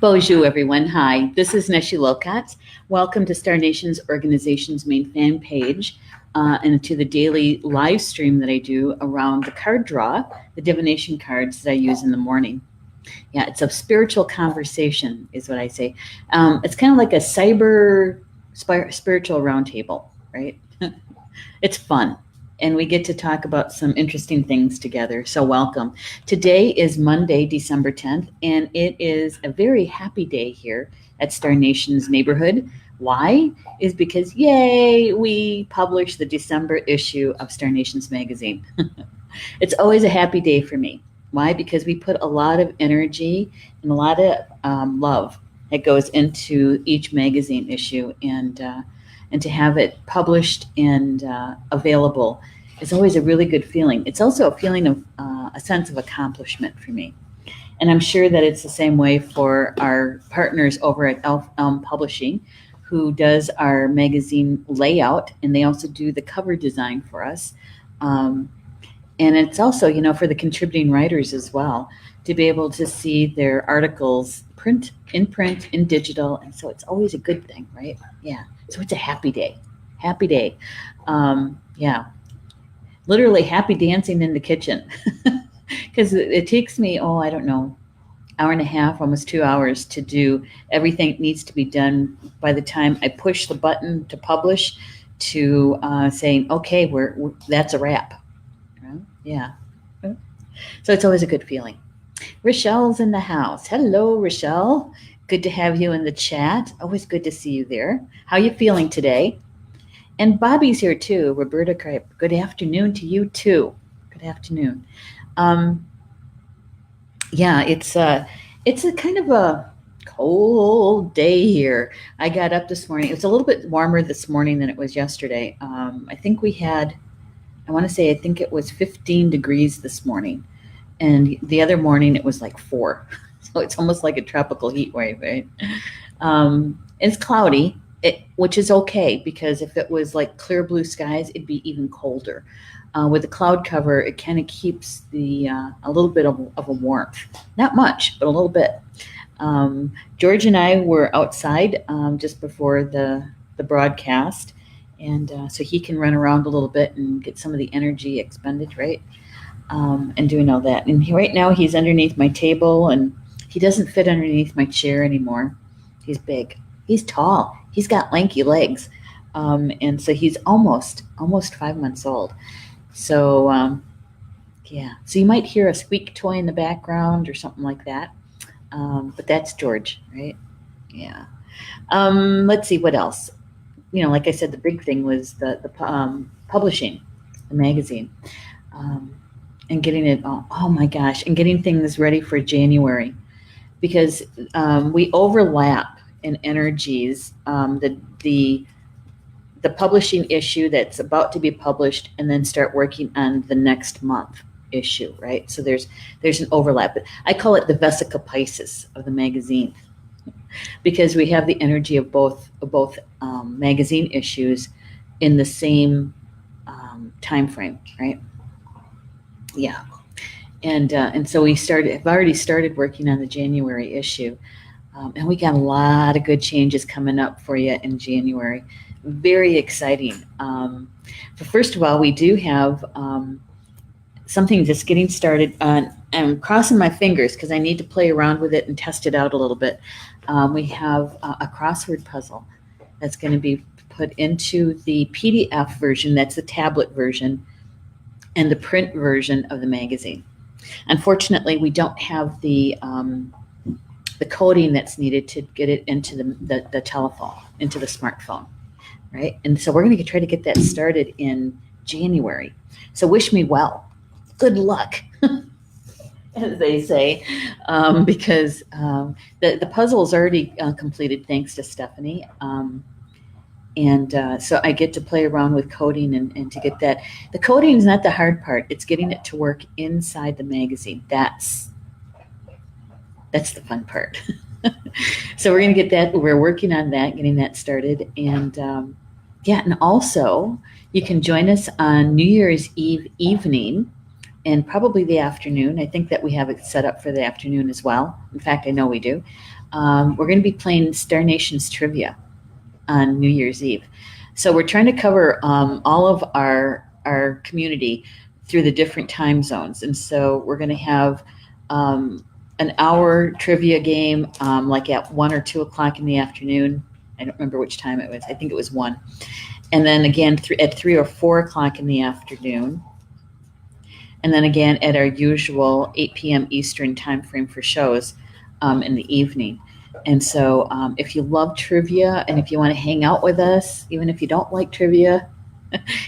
Bonjour, everyone. Hi, this is Neshi Lokotz. Welcome to Star Nation's organization's main fan page and to the daily live stream that I do around the card draw, the divination cards that I use in the morning. Yeah, it's a spiritual conversation, is what I say. It's kind of like a spiritual roundtable, right? It's fun. And we get to talk about some interesting things together. So, welcome. Today is Monday, December 10th, and it is a very happy day here at Star Nation's neighborhood. Why? Is because, yay, we published the December issue of Star Nation's magazine. It's always a happy day for me. Why? Because we put a lot of energy and a lot of love that goes into each magazine issue, and to have it published and available is always a really good feeling. It's also a feeling of a sense of accomplishment for me. And I'm sure that it's the same way for our partners over at Elm Publishing, who does our magazine layout, and they also do the cover design for us. And it's also, for the contributing writers as well, to be able to see their articles in print, in digital. And so it's always a good thing, right? Yeah. So it's a happy day. Happy day. Yeah. Literally happy dancing in the kitchen. Because it takes me, I don't know, hour and a half, almost 2 hours to do everything that needs to be done by the time I push the button to publish to saying, okay, that's a wrap. Yeah. So it's always a good feeling. Rochelle's in the house. Hello, Rochelle. Good to have you in the chat. Always good to see you there. How you feeling today? And Bobby's here too. Roberta Kripe. Good afternoon to you too. Good afternoon. Yeah, it's a kind of a cold day here. I got up this morning. It was a little bit warmer this morning than it was yesterday. I think we had, I think it was 15 degrees this morning. And the other morning it was like 4. So it's almost like a tropical heat wave, right? It's cloudy, which is okay, because if it was like clear blue skies, it'd be even colder. With the cloud cover, it kind of keeps a little bit of a warmth. Not much, but a little bit. George and I were outside just before the broadcast, and so he can run around a little bit and get some of the energy expended, right? And doing all that. And right now he's underneath my table, and he doesn't fit underneath my chair anymore. He's big. He's tall. He's got lanky legs. And so he's almost 5 months old. So, yeah. So you might hear a squeak toy in the background or something like that. But that's George, right? Yeah. Let's see what else. Like I said, the big thing was the publishing the magazine. And getting it, oh my gosh, and getting things ready for January, because we overlap in energies. The publishing issue that's about to be published, and then start working on the next month issue, right? So there's an overlap. I call it the Vesica Pisces of the magazine, because we have the energy of both magazine issues in the same time frame, right? Yeah, and so I've already started working on the January issue, and we got a lot of good changes coming up for you in January. Very exciting. But first of all, we do have something just getting started. I'm crossing my fingers because I need to play around with it and test it out a little bit. We have a crossword puzzle that's going to be put into the PDF version. That's the tablet version, and the print version of the magazine. Unfortunately, we don't have the coding that's needed to get it into the telephone, into the smartphone, right? And so we're going to try to get that started in January. So wish me well. Good luck, as they say, because the puzzle is already completed, thanks to Stephanie. And so I get to play around with coding and to get that. The coding is not the hard part. It's getting it to work inside the magazine. That's the fun part. So we're going to get that. We're working on that, getting that started. And and also you can join us on New Year's Eve evening and probably the afternoon. I think that we have it set up for the afternoon as well. In fact, I know we do. We're going to be playing Star Nations trivia on New Year's Eve. So we're trying to cover all of our community through the different time zones. And so we're going to have an hour trivia game like at 1 or 2 o'clock in the afternoon. I don't remember which time it was. I think it was 1. And then again at 3 or 4 o'clock in the afternoon. And then again at our usual 8 p.m. Eastern time frame for shows in the evening. And so if you love trivia and if you want to hang out with us, even if you don't like trivia,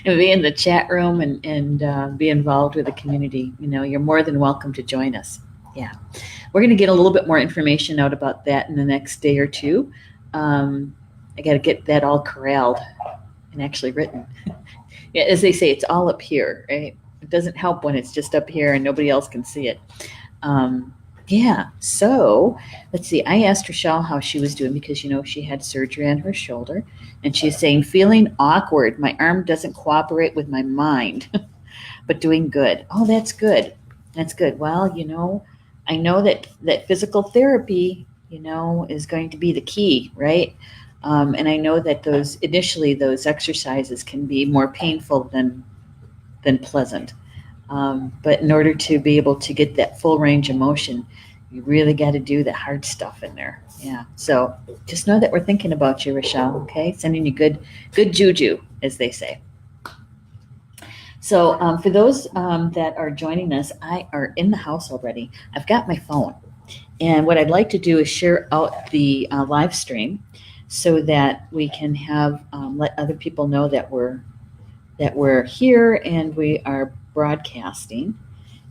and be in the chat room and be involved with the community, you're more than welcome to join us. Yeah. We're going to get a little bit more information out about that in the next day or two. I got to get that all corralled and actually written. Yeah, as they say, it's all up here, right? It doesn't help when it's just up here and nobody else can see it. Yeah, so let's see. I asked Rochelle how she was doing because, she had surgery on her shoulder. And she's saying, feeling awkward. My arm doesn't cooperate with my mind, but doing good. Oh, that's good. That's good. Well, I know that physical therapy, is going to be the key, right? And I know that those exercises can be more painful than pleasant. But in order to be able to get that full range of motion, you really got to do the hard stuff in there. Yeah. So just know that we're thinking about you, Rochelle. Okay. Sending you good juju, as they say. So for those that are joining us, I are in the house already. I've got my phone. And what I'd like to do is share out the live stream so that we can have let other people know that we're here and we are broadcasting.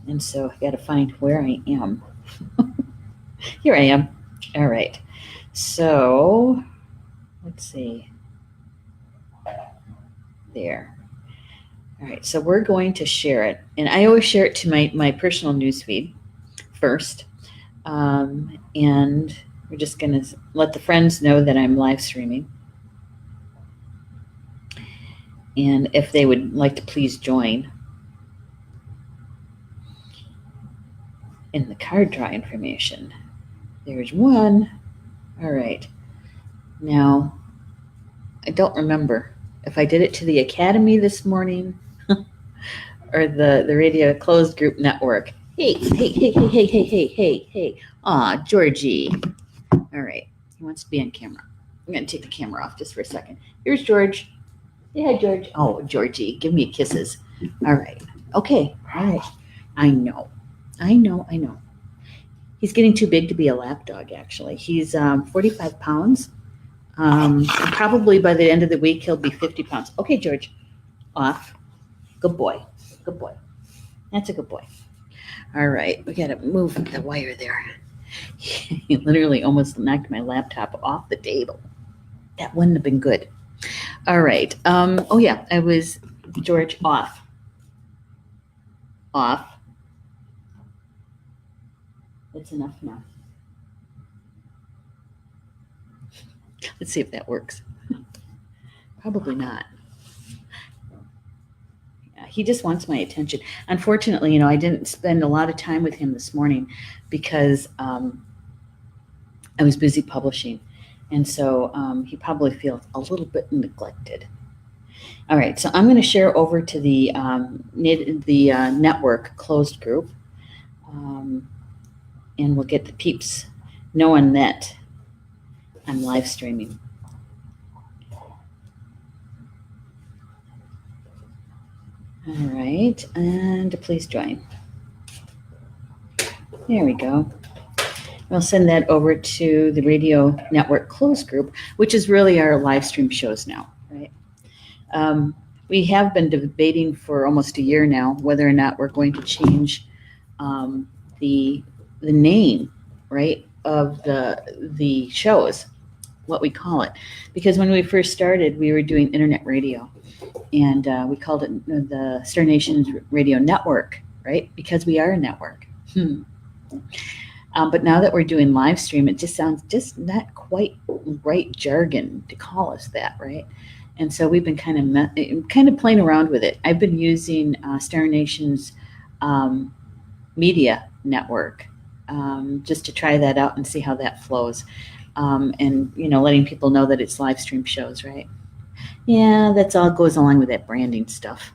And so I got to find where I am. Here I am. All right. So let's see. There. All right. So we're going to share it. And I always share it to my personal newsfeed first. And we're just going to let the friends know that I'm live streaming. And if they would like to please join in the card draw information. There's one. All right. Now, I don't remember if I did it to the Academy this morning or the Radio Closed Group Network. Hey. Aw, Georgie. All right. He wants to be on camera. I'm going to take the camera off just for a second. Here's George. Say hi, George. Oh, Georgie, give me kisses. All right. Okay. All right. I know. He's getting too big to be a lap dog, actually. He's 45 pounds. Probably by the end of the week, he'll be 50 pounds. Okay, George. Off. Good boy. That's a good boy. All right. We got to move the wire there. He literally almost knocked my laptop off the table. That wouldn't have been good. All right. Oh, yeah. I was, George, off. That's enough now. Let's see if that works. Probably not. Yeah, he just wants my attention. Unfortunately, I didn't spend a lot of time with him this morning because I was busy publishing. And so he probably feels a little bit neglected. All right, so I'm going to share over to the network closed group. And we'll get the peeps knowing that I'm live streaming. All right, and please join. There we go. We'll send that over to the Radio Network Closed Group, which is really our live stream shows now, right? We have been debating for almost a year now whether or not we're going to change the name, right, of the shows, what we call it. Because when we first started, we were doing internet radio, and we called it the Star Nations Radio Network, right? Because we are a network. But now that we're doing live stream, it just sounds just not quite right jargon to call us that, right? And so we've been kind of playing around with it. I've been using Star Nations Media Network just to try that out and see how that flows. And, letting people know that it's live stream shows, right? Yeah, that's all goes along with that branding stuff.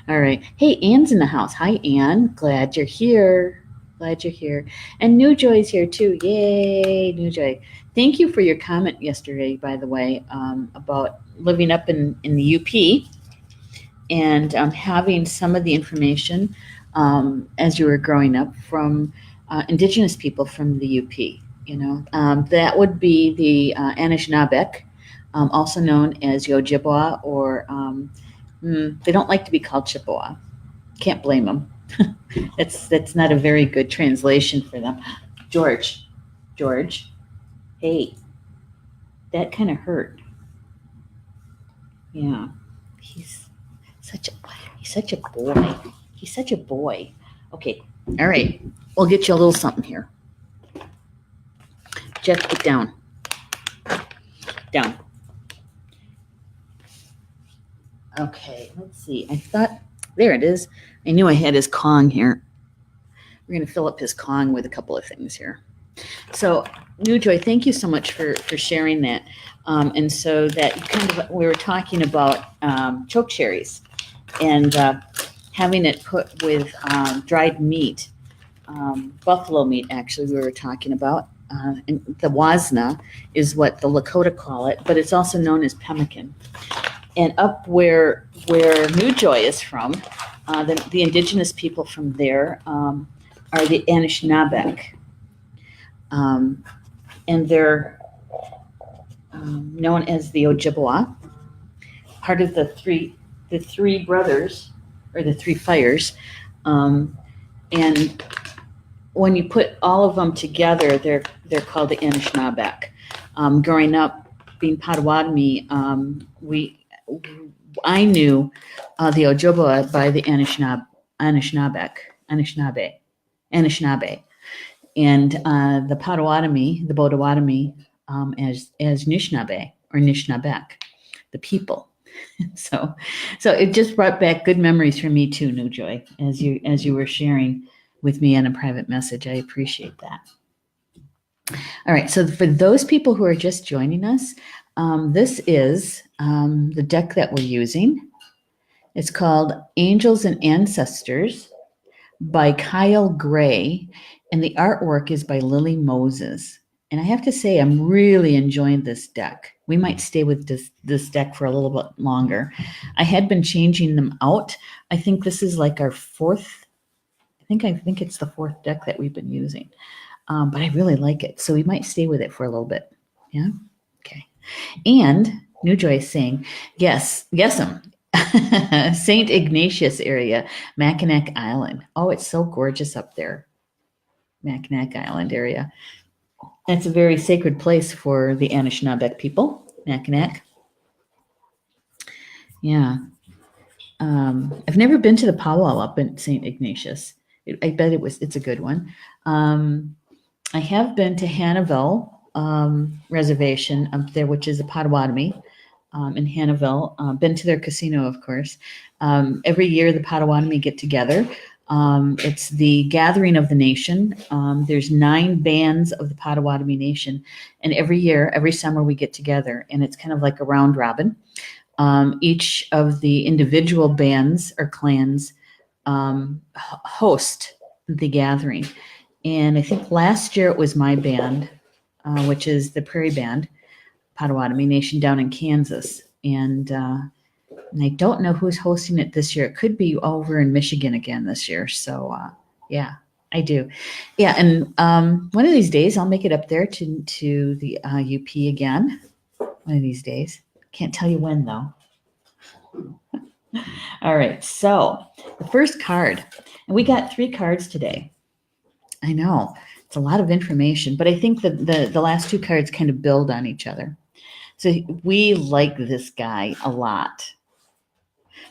All right. Hey, Anne's in the house. Hi, Anne. Glad you're here. Glad you're here. And New Joy's here too. Yay, New Joy. Thank you for your comment yesterday, by the way, about living up in the UP and having some of the information as you were growing up from Indigenous people from the UP. That would be the Anishinaabeg, also known as Ojibwa, or they don't like to be called Chippewa. Can't blame them. That's not a very good translation for them. George, hey, that kind of hurt. Yeah, he's such a boy. He's such a boy. Okay, all right. We'll get you a little something here. Jeff, get down. Down. Okay, let's see. I thought, there it is. I knew I had his Kong here. We're going to fill up his Kong with a couple of things here. So, New Joy, thank you so much for sharing that. And so that we were talking about choke cherries and having it put with dried meat, buffalo meat, actually, we were talking about. And the wasna is what the Lakota call it, but it's also known as pemmican. And up where New Joy is from, the indigenous people from there are the Anishinaabeg. And they're known as the Ojibwa, part of the three brothers, or the three fires. And when you put all of them together, they're called the Anishinaabeg. Growing up, being Potawatomi, I knew the Ojibwa by the Anishinaabe, and the Potawatomi, as Nishnabeg or Nishnabek, the people. So it just brought back good memories for me too, New Joy, as you were sharing with me in a private message. I appreciate that. All right, so for those people who are just joining us, this is the deck that we're using. It's called Angels and Ancestors by Kyle Gray, and the artwork is by Lily Moses. And I have to say, I'm really enjoying this deck. We might stay with this deck for a little bit longer. I had been changing them out. I think this is like our fourth. I think it's the fourth deck that we've been using. But I really like it, so we might stay with it for a little bit. Yeah. Okay. And New Joy is saying, yes, St. Ignatius area, Mackinac Island. Oh, it's so gorgeous up there. Mackinac Island area. That's a very sacred place for the Anishinaabe people, Mackinac. Yeah. I've never been to the powwow up in St. Ignatius. I bet it's a good one. I have been to Hannahville Reservation up there, which is a Potawatomi in Hannahville. Been to their casino, of course. Every year, the Potawatomi get together. It's the gathering of the nation. There's 9 bands of the Potawatomi Nation, and every summer we get together, and it's kind of like a round robin. Each of the individual bands or clans host the gathering. And I think last year it was my band, which is the Prairie Band, Potawatomi Nation down in Kansas. And I don't know who's hosting it this year. It could be over in Michigan again this year. So, yeah, I do. Yeah, and one of these days I'll make it up there to the UP again. One of these days. Can't tell you when, though. All right, so the first card. And we got 3 cards today. I know it's a lot of information, but I think the last 2 cards kind of build on each other. So we like this guy a lot.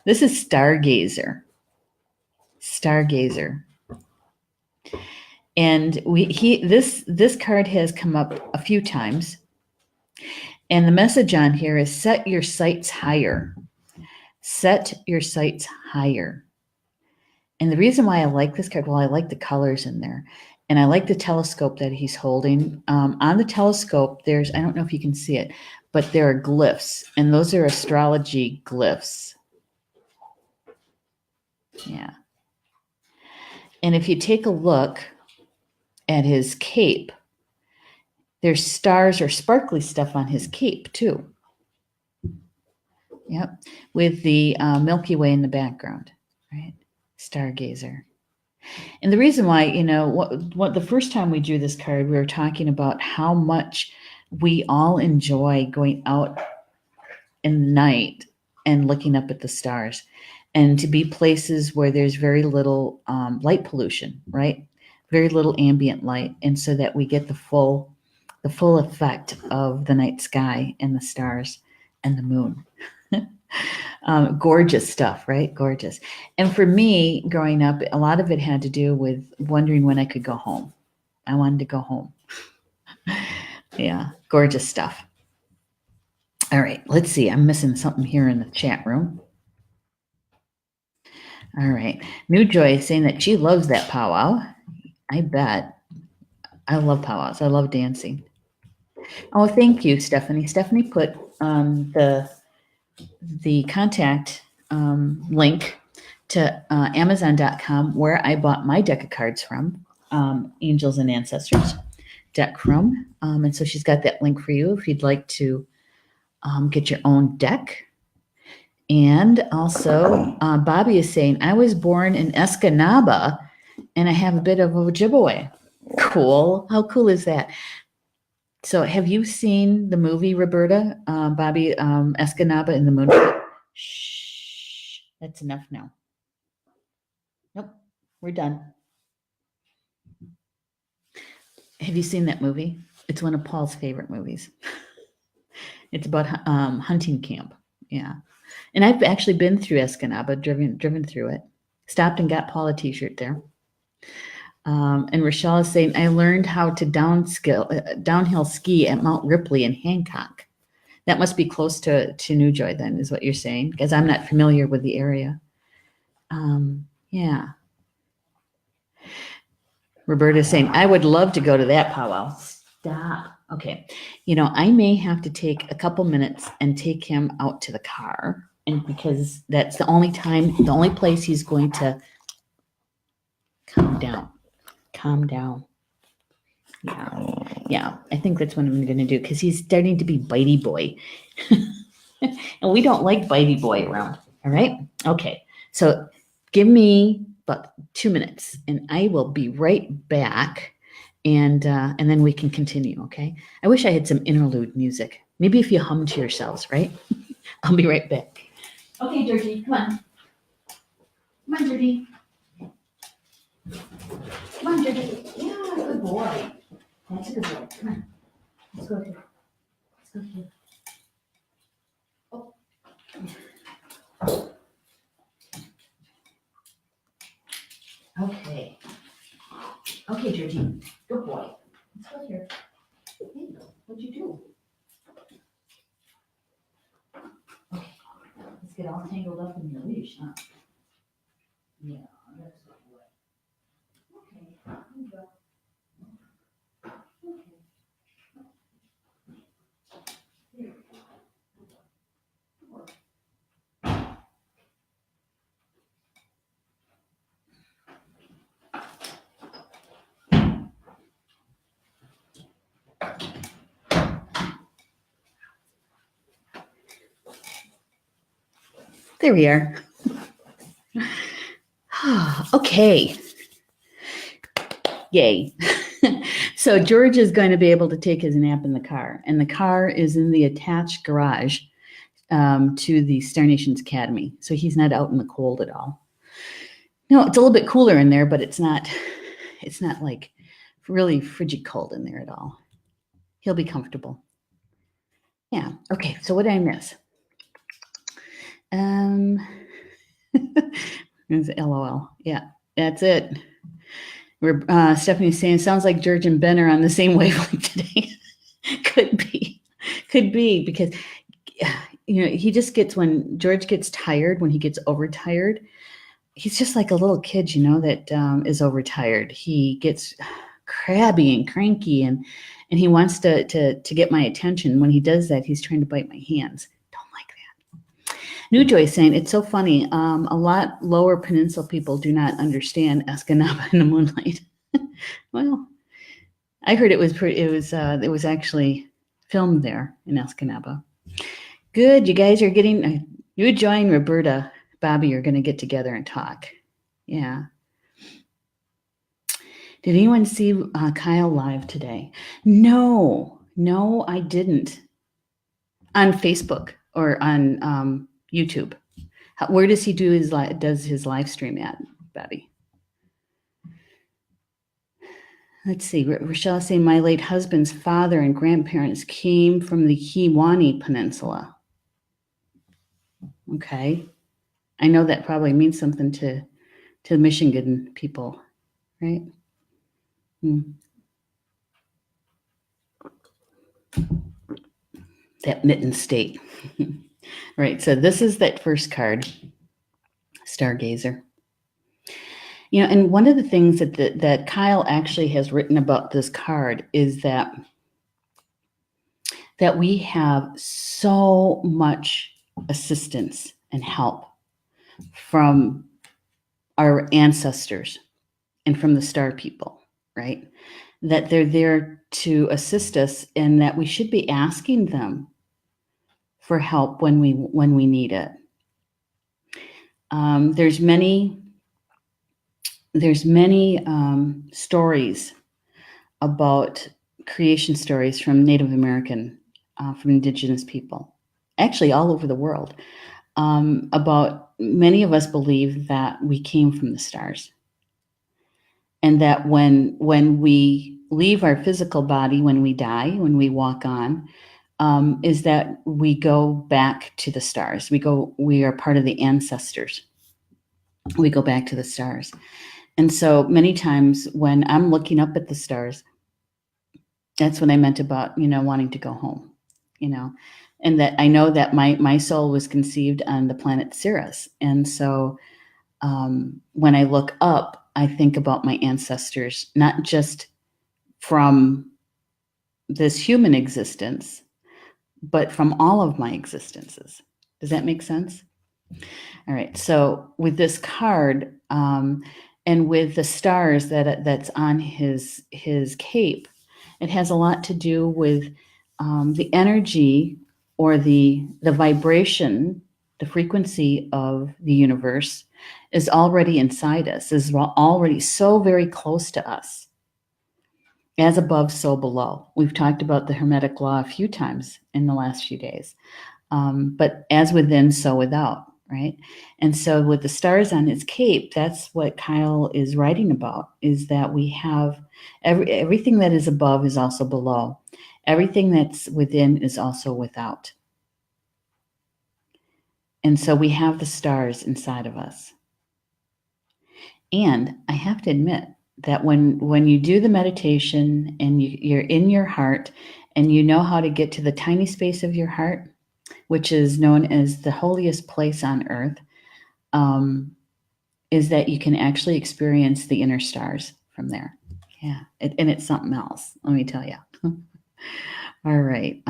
This is Stargazer. And this card has come up a few times. And the message on here is set your sights higher. Set your sights higher. And the reason why I like this card, well, I like the colors in there. And I like the telescope that he's holding. On the telescope, there's, I don't know if you can see it, but there are glyphs. And those are astrology glyphs. Yeah. And if you take a look at his cape, there's stars or sparkly stuff on his cape too. Yep. With the Milky Way in the background, right? Stargazer. And the reason why, what the first time we drew this card, we were talking about how much we all enjoy going out in the night and looking up at the stars, and to be places where there's very little light pollution, right? Very little ambient light, and so that we get the full effect of the night sky and the stars and the moon. Gorgeous stuff, right? Gorgeous. And for me, growing up, a lot of it had to do with wondering when I could go home. I wanted to go home. Yeah, gorgeous stuff. All right, let's see. I'm missing something here in the chat room. All right. New Joy is saying that she loves that powwow. I bet. I love powwows. I love dancing. Oh, thank you, Stephanie. Stephanie put the contact link to Amazon.com, where I bought my deck of cards from, Angels and Ancestors deck from. And so she's got that link for you if you'd like to get your own deck. And also, Bobby is saying, I was born in Escanaba and I have a bit of a Ojibwe. Cool. How cool is that? So have you seen the movie, Roberta? Bobby, Escanaba in the Moon? Shh. That's enough now. Nope. We're done. Have you seen that movie? It's one of Paul's favorite movies. It's about hunting camp. Yeah. And I've actually been through Escanaba, driven through it. Stopped and got Paul a t-shirt there. And Rochelle is saying, I learned how to downhill ski at Mount Ripley in Hancock. That must be close to New Joy then, is what you're saying, because I'm not familiar with the area. Yeah. Roberta is saying, I would love to go to that powwow. Stop. Okay. I may have to take a couple minutes and take him out to the car, and because that's the only place he's going to calm down. Yeah. I think that's what I'm going to do, because he's starting to be bitey boy. And we don't like bitey boy around. All right. Okay. So give me about 2 minutes and I will be right back. And then we can continue. Okay. I wish I had some interlude music. Maybe if you hum to yourselves, right? I'll be right back. Okay, Georgie, come on. Come on, Georgie. Come on, Georgie. Yeah, good boy. That's a good boy. Come on. Let's go here. Oh. Okay. Okay, Georgie. Good boy. Let's go here. Hey, what'd you do? Okay. Let's get all tangled up in your leash, huh? Yeah, that's a good boy. Okay. Here you go. Okay. Here. There we are. Okay. Yay. So George is going to be able to take his nap in the car, and the car is in the attached garage to the Star Nations Academy. So he's not out in the cold at all. No, it's a little bit cooler in there, but it's not like really frigid cold in there at all. He'll be comfortable. Yeah. Okay. So what did I miss? It's LOL. Yeah, that's it. Stephanie's saying, sounds like George and Ben are on the same wavelength today. Could be because he just gets, when George gets tired, when he gets overtired, he's just like a little kid, that is overtired. He gets crabby and cranky, and he wants to get my attention. When he does that, he's trying to bite my hands. Don't like that. New Joy saying, it's so funny. A lot lower peninsula people do not understand Escanaba in the moonlight. Well, I heard it was actually filmed there in Escanaba. Good, you guys are getting, you, Joy, and Roberta, Bobby are going to get together and talk. Yeah. Did anyone see Kyle live today? No, I didn't. On Facebook or on YouTube. Where does he do his live stream at, Bobby? Let's see. Rochelle is saying my late husband's father and grandparents came from the Kiwani Peninsula. Okay. I know that probably means something to Michigan people, right? That mitten state. Right. So this is that first card, Stargazer. And one of the things that Kyle actually has written about this card is that we have so much assistance and help from our ancestors and from the star people, right? That they're there to assist us, and that we should be asking them for help when we need it. There's many stories about creation stories from Native American, from indigenous people, actually all over the world. About many of us believe that we came from the stars, and that when we leave our physical body, when we die, when we walk on, is that we go back to the stars. We are part of the ancestors. We go back to the stars. And so many times when I'm looking up at the stars, that's what I meant about, wanting to go home, and that I know that my soul was conceived on the planet Sirius. And so when I look up, I think about my ancestors, not just from this human existence, but from all of my existences. Does that make sense? All right. So with this card, and with the stars that's on his cape, it has a lot to do with the energy or the vibration, the frequency of the universe is already inside us, is already so very close to us. As above, so below. We've talked about the Hermetic law a few times in the last few days. But as within, so without, right? And so with the stars on his cape, that's what Kyle is writing about, is that we have everything that is above is also below. Everything that's within is also without. And so we have the stars inside of us. And I have to admit that when you do the meditation and you're in your heart and you know how to get to the tiny space of your heart, which is known as the holiest place on earth, is that you can actually experience the inner stars from there. Yeah, and it's something else, let me tell you. All right.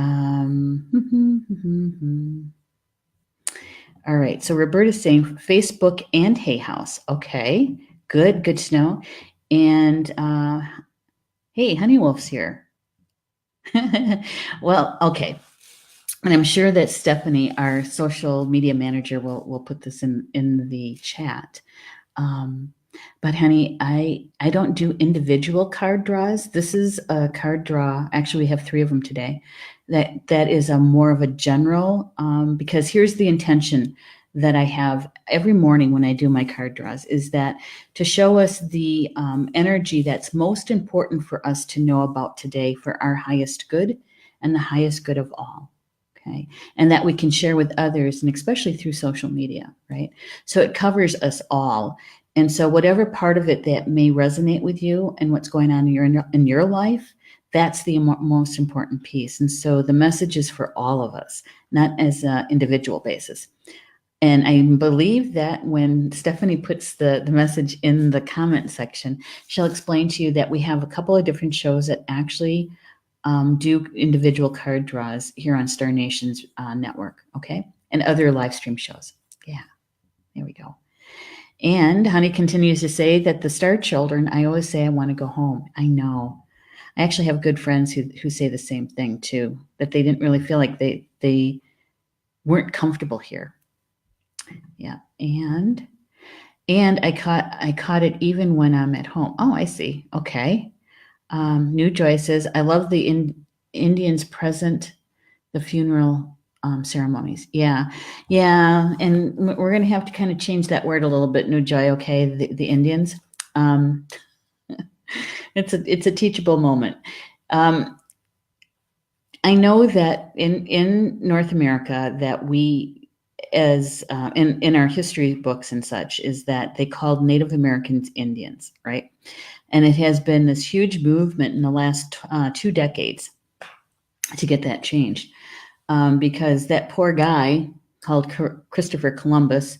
All right, so Roberta's saying Facebook and Hay House. Okay, good to know. And hey, Honey Wolf's here. Well, okay. And I'm sure that Stephanie, our social media manager, will put this in the chat. But honey, I don't do individual card draws. This is a card draw. Actually, we have 3 of them today. That is a more of a general, because here's the intention that I have every morning when I do my card draws, is that to show us the energy that's most important for us to know about today for our highest good and the highest good of all. Okay. And that we can share with others, and especially through social media, right? So it covers us all. And so whatever part of it that may resonate with you and what's going on in your life, that's the most important piece. And so the message is for all of us, not as an individual basis. And I believe that when Stephanie puts the message in the comment section, she'll explain to you that we have a couple of different shows that actually do individual card draws here on Star Nation's network, okay? And other live stream shows. Yeah, there we go. And Honey continues to say that the Star Children, I always say I want to go home. I know. I actually have good friends who say the same thing too, that they didn't really feel like they weren't comfortable here. Yeah, and I caught it even when I'm at home. Oh, I see. Okay. New Joy says, I love the Indians present the funeral ceremonies. Yeah, yeah, and we're gonna have to kind of change that word a little bit, New Joy. Okay, the Indians. It's a teachable moment. I know that in North America that we, as in our history books and such, is that they called Native Americans Indians, right? And it has been this huge movement in the last 2 decades to get that changed, because that poor guy called Christopher Columbus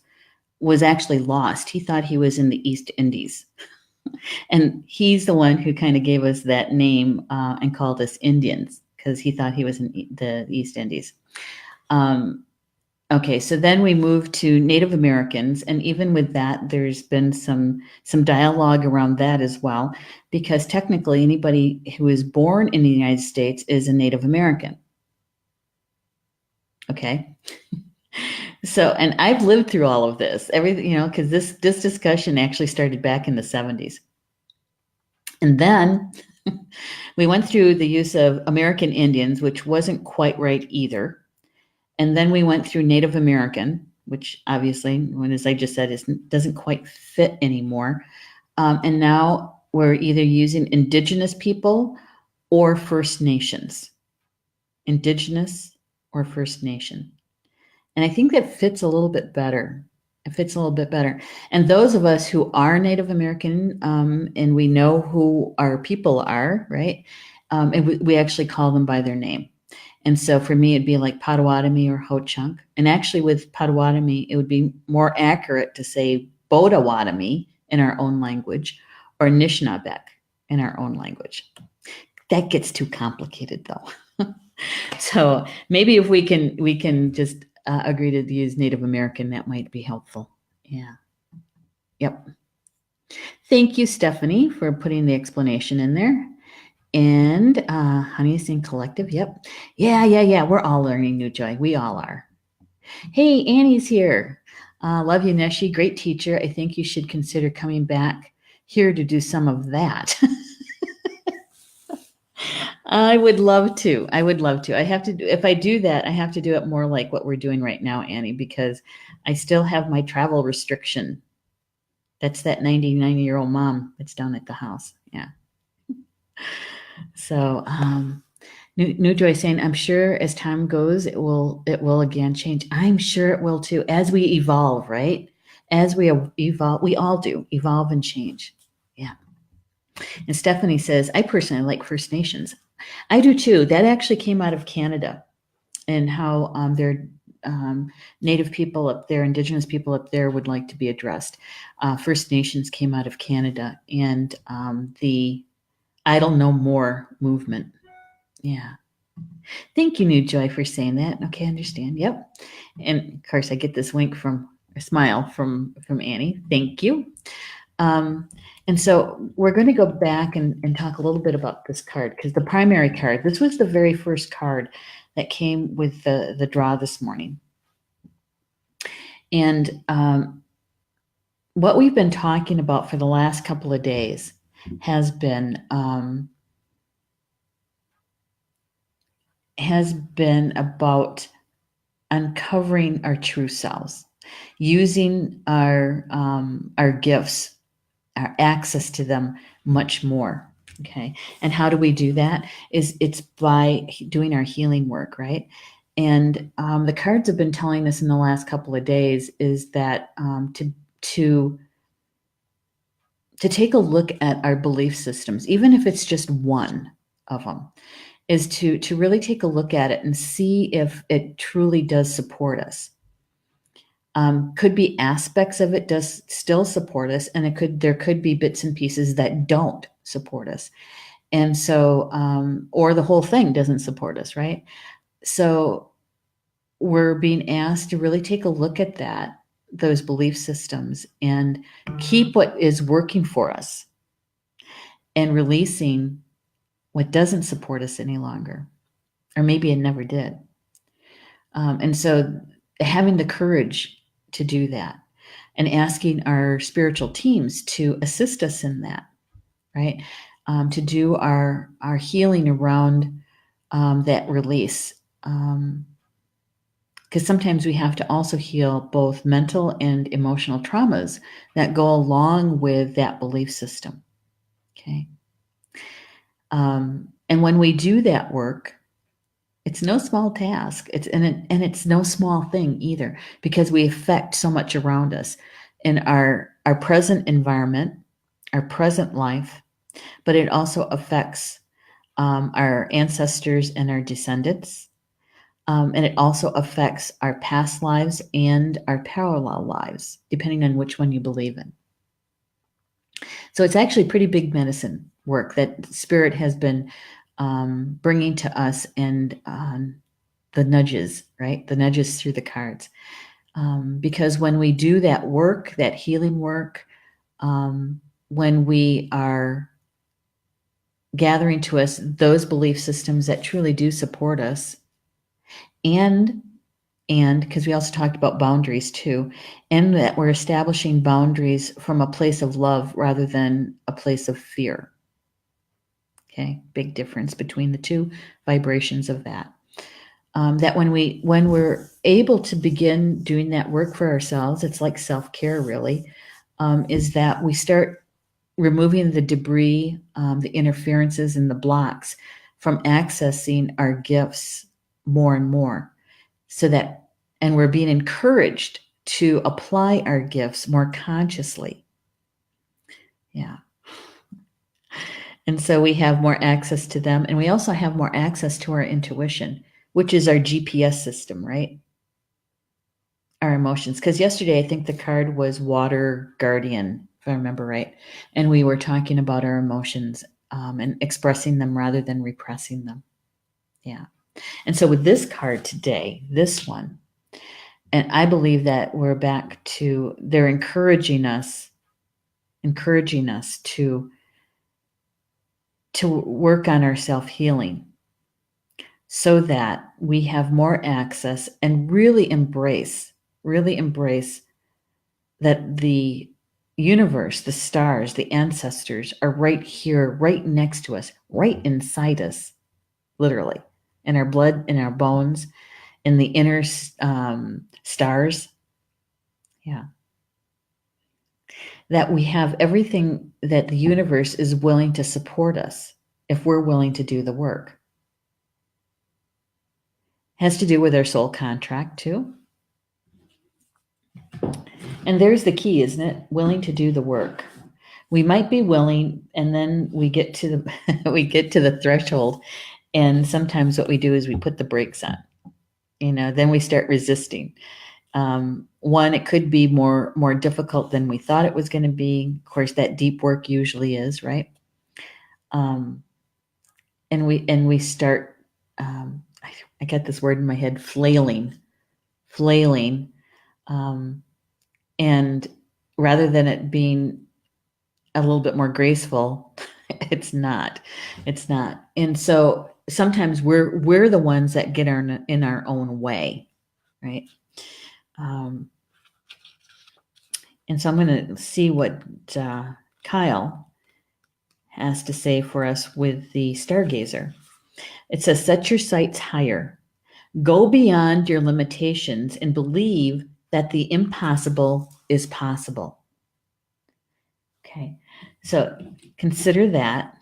was actually lost. He thought he was in the East Indies. And he's the one who kind of gave us that name and called us Indians because he thought he was in the East Indies. Okay, so then we moved to Native Americans, and even with that, there's been some dialogue around that as well, because technically anybody who is born in the United States is a Native American. Okay. So, and I've lived through all of this, everything, because this discussion actually started back in the 70s. And then we went through the use of American Indians, which wasn't quite right either. And then we went through Native American, which obviously, as I just said, doesn't quite fit anymore. And now we're either using Indigenous people or First Nations. Indigenous or First Nation. And I think that fits a little bit better. It fits a little bit better. And those of us who are Native American, and we know who our people are, right? And we actually call them by their name. And so for me, it'd be like Potawatomi or Ho-Chunk. And actually with Potawatomi, it would be more accurate to say Bodawatomi in our own language or Nishnabek in our own language. That gets too complicated though. So maybe if we can just agree to use Native American, that might be helpful. Yeah. Yep. Thank you, Stephanie, for putting the explanation in there. And Honey is saying collective. Yep. Yeah. We're all learning, New Joy. We all are. Hey, Annie's here. Love you, Neshi. Great teacher. I think you should consider coming back here to do some of that. I would love to. I have to do, if I do that, I have to do it more like what we're doing right now, Annie, because I still have my travel restriction. That's that 99-year-old mom that's down at the house. Yeah. So, New Joy saying, I'm sure as time goes, it will again change. I'm sure it will too, as we evolve, right? As we evolve, we all do evolve and change. Yeah. And Stephanie says, I personally like First Nations. I do too. That actually came out of Canada, and how their Native people up there, Indigenous people up there would like to be addressed. First Nations came out of Canada, and the Idle No More movement. Yeah. Thank you, New Joy, for saying that. Okay, I understand. Yep. And of course, I get this wink a smile from Annie. Thank you. And so we're going to go back and talk a little bit about this card, because the primary card, this was the very first card that came with the draw this morning. And what we've been talking about for the last couple of days has been about uncovering our true selves, using our gifts, our access to them much more. Okay. And how do we do that? It's by doing our healing work, right? And the cards have been telling us in the last couple of days is that to take a look at our belief systems, even if it's just one of them, is to really take a look at it and see if it truly does support us. Could be aspects of it does still support us, and there could be bits and pieces that don't support us. And so, or the whole thing doesn't support us, right? So we're being asked to really take a look at those belief systems, and keep what is working for us and releasing what doesn't support us any longer, or maybe it never did. And so having the courage to do that and asking our spiritual teams to assist us in that, right? To do our healing around that release. Because sometimes we have to also heal both mental and emotional traumas that go along with that belief system. Okay. And when we do that work, it's no small task. It's no small thing either, because we affect so much around us in our present environment, our present life, but it also affects our ancestors and our descendants. And it also affects our past lives and our parallel lives, depending on which one you believe in. So it's actually pretty big medicine work that Spirit has been bringing to us, and the nudges, right? The nudges through the cards. Because when we do that work, that healing work, when we are gathering to us those belief systems that truly do support us, and because we also talked about boundaries too, and that we're establishing boundaries from a place of love rather than a place of fear. Okay, big difference between the two vibrations of that. That when we're able to begin doing that work for ourselves, it's like self-care really, is that we start removing the debris, the interferences and the blocks from accessing our gifts more and more, and we're being encouraged to apply our gifts more consciously. Yeah. And so we have more access to them, and we also have more access to our intuition, which is our GPS system, right? Our emotions. Because yesterday, I think the card was Water Guardian, if I remember right. And we were talking about our emotions and expressing them rather than repressing them. Yeah. And so with this card today, this one, and I believe that we're back to, they're encouraging us to work on our self-healing so that we have more access and really embrace that the universe, the stars, the ancestors are right here, right next to us, right inside us, literally, in our blood, in our bones, in the inner stars. Yeah. That we have everything that the universe is willing to support us if we're willing to do the work. Has to do with our soul contract too. And there's the key, isn't it? Willing to do the work. We might be willing, and then we get to the we get to the threshold, and sometimes what we do is we put the brakes on. Then we start resisting. One, it could be more difficult than we thought it was going to be. Of course, that deep work usually is, right? And we start. I got this word in my head: flailing, and rather than it being a little bit more graceful, it's not. And so sometimes we're the ones that get in our own way, right? And so I'm going to see what Kyle has to say for us with the Stargazer. It says, set your sights higher. Go beyond your limitations and believe that the impossible is possible. Okay, so consider that.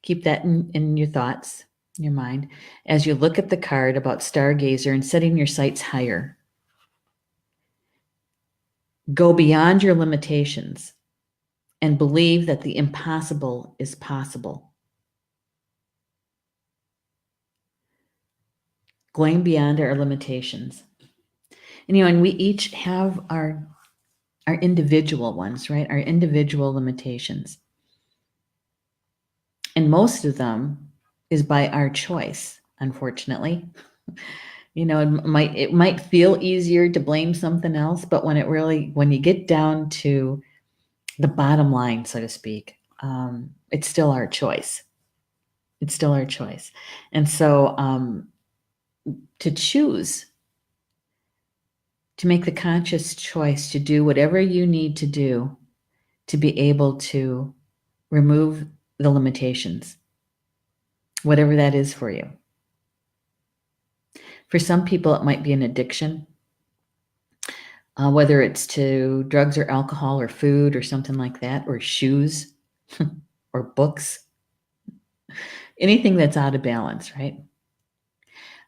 Keep that in your thoughts, in your mind, as you look at the card about Stargazer and setting your sights higher. Go beyond your limitations and believe that the impossible is possible. Going beyond our limitations. And we each have our individual ones, right? Our individual limitations. And most of them is by our choice, unfortunately. It might feel easier to blame something else, but when you get down to the bottom line, so to speak, it's still our choice. It's still our choice. And so to choose, to make the conscious choice to do whatever you need to do to be able to remove the limitations, whatever that is for you. For some people, it might be an addiction, whether it's to drugs or alcohol or food or something like that, or shoes or books, anything that's out of balance, right?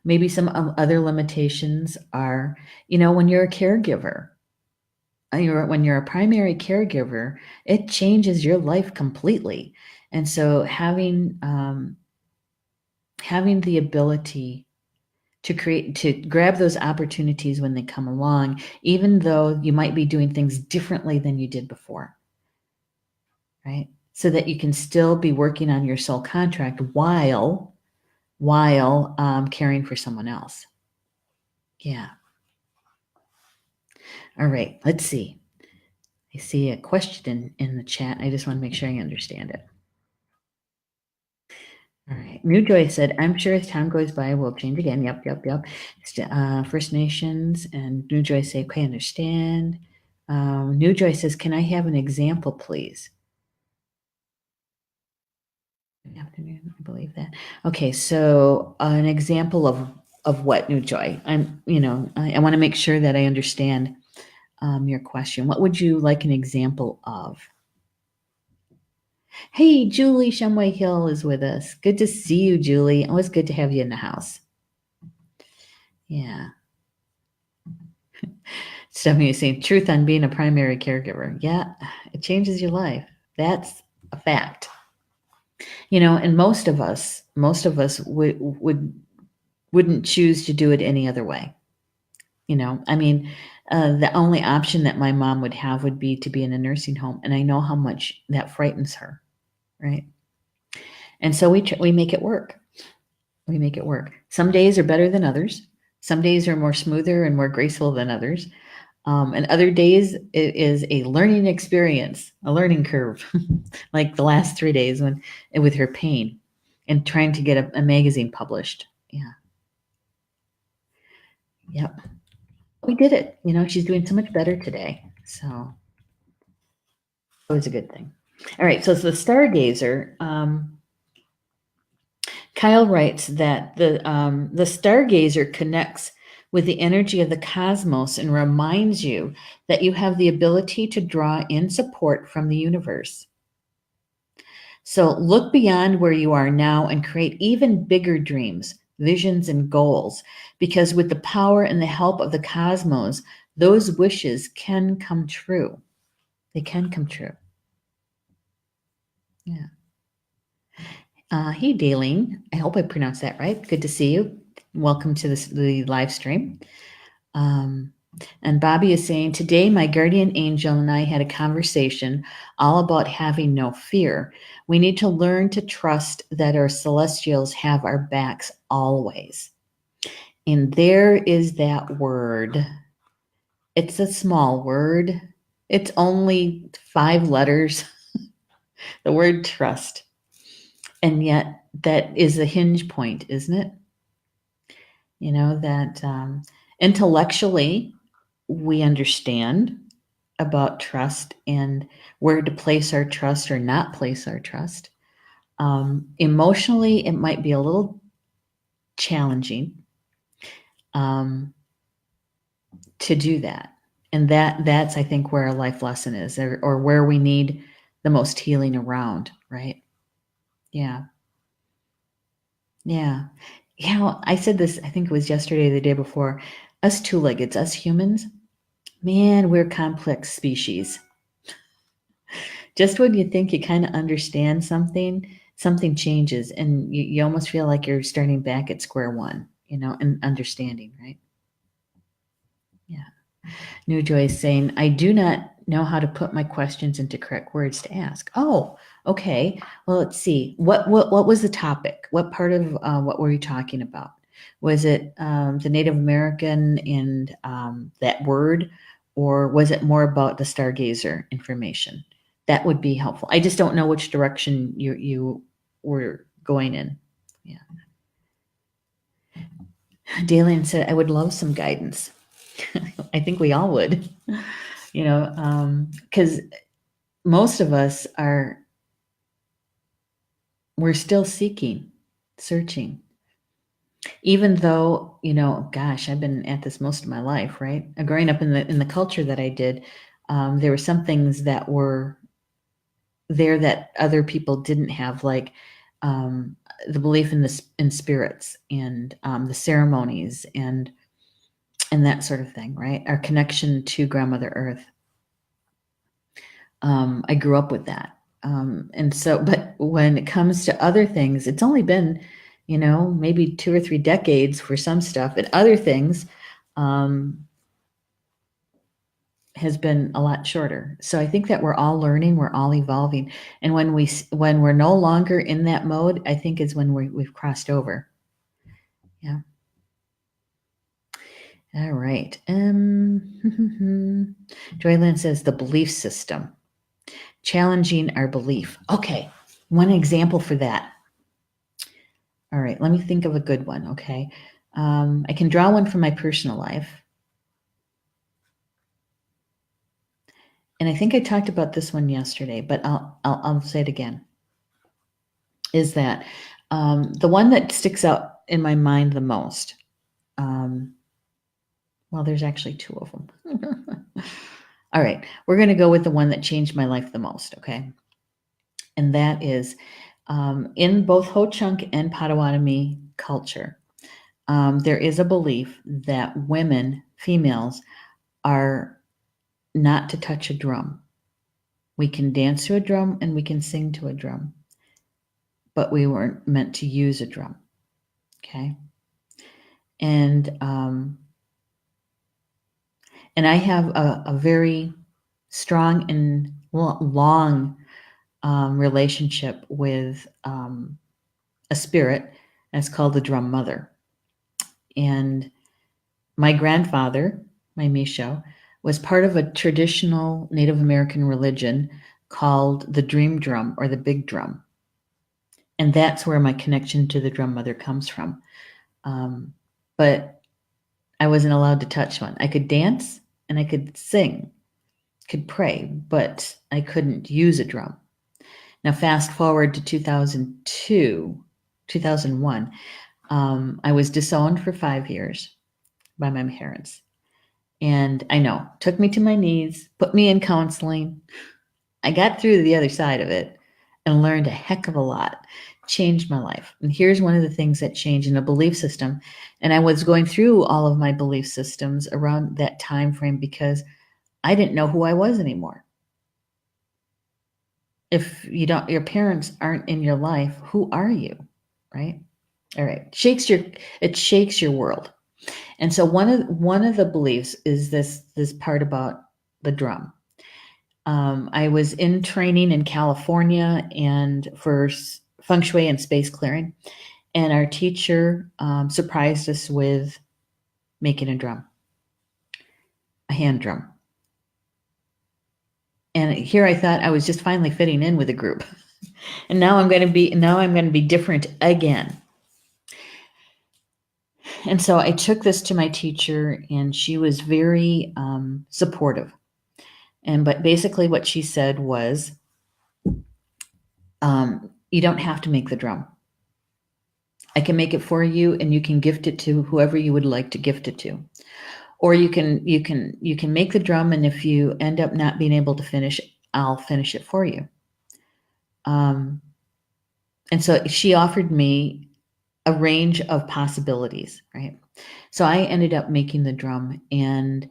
Maybe some other limitations are, when you're a caregiver, when you're a primary caregiver, it changes your life completely. And so having the ability to grab those opportunities when they come along, even though you might be doing things differently than you did before, right? So that you can still be working on your soul contract while caring for someone else. Yeah. All right. Let's see. I see a question in the chat. I just want to make sure I understand it. All right. New Joy said, I'm sure as time goes by, we'll change again. Yep. First Nations and New Joy say, okay, understand. New Joy says, can I have an example, please? Afternoon, I believe that. Okay, so an example of what, New Joy? I want to make sure that I understand your question. What would you like an example of? Hey, Julie Shumway Hill is with us. Good to see you, Julie. Always good to have you in the house. Yeah. Stephanie is saying, truth on being a primary caregiver. Yeah, it changes your life. That's a fact. And most of us wouldn't choose to do it any other way. The only option that my mom would have would be to be in a nursing home, and I know how much that frightens her, right? And so we make it work. We make it work. Some days are better than others. Some days are more smoother and more graceful than others. And other days it is a learning experience, a learning curve, like the last 3 days with her pain and trying to get a magazine published. Yeah. Yep. We did it. She's doing so much better today. So always a good thing. All right. So it's the Stargazer. Kyle writes that the Stargazer connects with the energy of the cosmos and reminds you that you have the ability to draw in support from the universe. So look beyond where you are now and create even bigger dreams, visions, and goals, because with the power and the help of the cosmos, those wishes can come true. They can come true. Yeah. Hey, Daleen. I hope I pronounced that right. Good to see you. Welcome to the live stream. And Bobby is saying, today my guardian angel and I had a conversation all about having no fear. We need to learn to trust that our celestials have our backs always. And there is that word. It's a small word. It's only 5 letters. The word trust. And yet that is a hinge point, isn't it? That intellectually we understand about trust and where to place our trust or not place our trust. Emotionally, it might be a little challenging to do that. And that's, I think, where our life lesson is, or where we need the most healing around, right? Yeah. Yeah. I said this, I think it was yesterday or the day before, us two-leggeds, us humans, man, we're complex species. Just when you think you kind of understand something changes and you almost feel like you're starting back at square one, and understanding, right? Yeah. New Joy is saying, I do not know how to put my questions into correct words to ask. Oh, okay. Well, let's see. What was the topic? What part of what were you talking about? Was it the Native American and that word, or was it more about the Stargazer information? That would be helpful. I just don't know which direction you were going in. Yeah. Dalian said, I would love some guidance. I think we all would, because most of us we're still seeking, searching, even though, gosh, I've been at this most of my life, right? Growing up in the culture that I did, there were some things that were there that other people didn't have, like the belief in spirits and the ceremonies and that sort of thing, right? Our connection to Grandmother Earth. I grew up with that. And so, but when it comes to other things, it's only been, maybe 2 or 3 decades for some stuff, and other things has been a lot shorter. So I think that we're all learning, we're all evolving, and when we're no longer in that mode, I think is when we've crossed over. Yeah. All right. Joyland says the belief system. Challenging our belief. Okay, one example for that. All right, let me think of a good one, okay? I can draw one from my personal life. And I think I talked about this one yesterday, but I'll say it again. Is that the one that sticks out in my mind the most? Well, there's actually two of them. All right, we're going to go with the one that changed my life the most, okay? And that is in both Ho-Chunk and Potawatomi culture, there is a belief that women, females, are not to touch a drum. We can dance to a drum and we can sing to a drum, but we weren't meant to use a drum. Okay. And I have a very strong and long relationship with a spirit, and it's called the Drum Mother. And my grandfather, my Misho, was part of a traditional Native American religion called the Dream Drum or the Big Drum. And that's where my connection to the Drum Mother comes from. But I wasn't allowed to touch one. I could dance and I could sing, could pray, but I couldn't use a drum. Now, fast forward to 2001, I was disowned for 5 years by my parents. And I know, took me to my knees, put me in counseling. I got through the other side of it and learned a heck of a lot, changed my life. And here's one of the things that changed in a belief system. And I was going through all of my belief systems around that time frame because I didn't know who I was anymore. If your parents aren't in your life, who are you? Right? All right. It shakes your world. And so one of the beliefs is this part about the drum. I was in training in California and for feng shui and space clearing, and our teacher surprised us with making a drum, a hand drum. And here I thought I was just finally fitting in with the group, and now I'm going to be different again. And so I took this to my teacher, and she was very supportive. But basically what she said was, you don't have to make the drum. I can make it for you, and you can gift it to whoever you would like to gift it to. Or you can make the drum, and if you end up not being able to finish, I'll finish it for you. And so she offered me a range of possibilities, right? So I ended up making the drum, and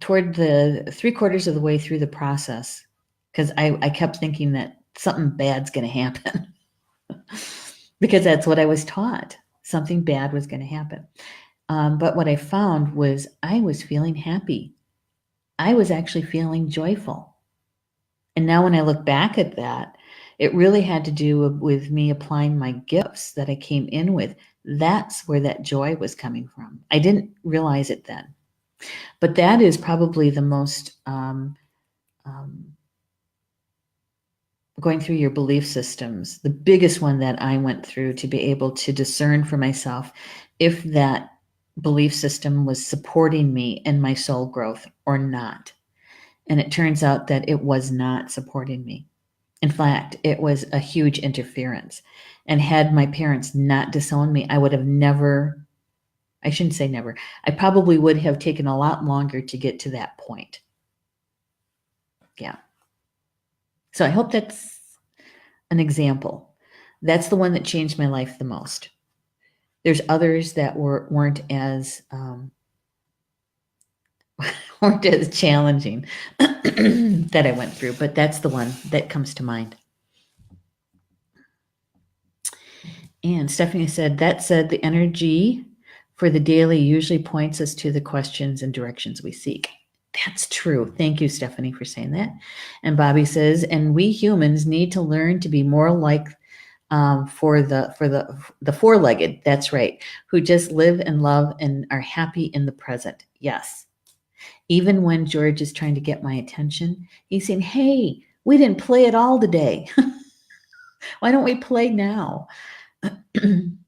toward the 3/4 of the way through the process, because I kept thinking that something bad's going to happen because that's what I was taught. Something bad was going to happen. But what I found was I was feeling happy. I was actually feeling joyful. And now when I look back at that, it really had to do with me applying my gifts that I came in with. That's where that joy was coming from. I didn't realize it then. But that is probably the most going through your belief systems, the biggest one that I went through to be able to discern for myself if that belief system was supporting me in my soul growth or not. And it turns out that it was not supporting me. In fact, it was a huge interference. And had my parents not disowned me, I would have never, I shouldn't say never, I probably would have taken a lot longer to get to that point. Yeah. So I hope that's an example. That's the one that changed my life the most. There's others that weren't as weren't as challenging that I went through, but that's the one that comes to mind. And Stephanie said, that said, the energy for the daily usually points us to the questions and directions we seek. That's true. Thank you, Stephanie, for saying that. And Bobby says, and we humans need to learn to be more like for the four-legged. That's right. Who just live and love and are happy in the present. Yes. Even when George is trying to get my attention, he's saying, hey, we didn't play at all today. Why don't we play now? You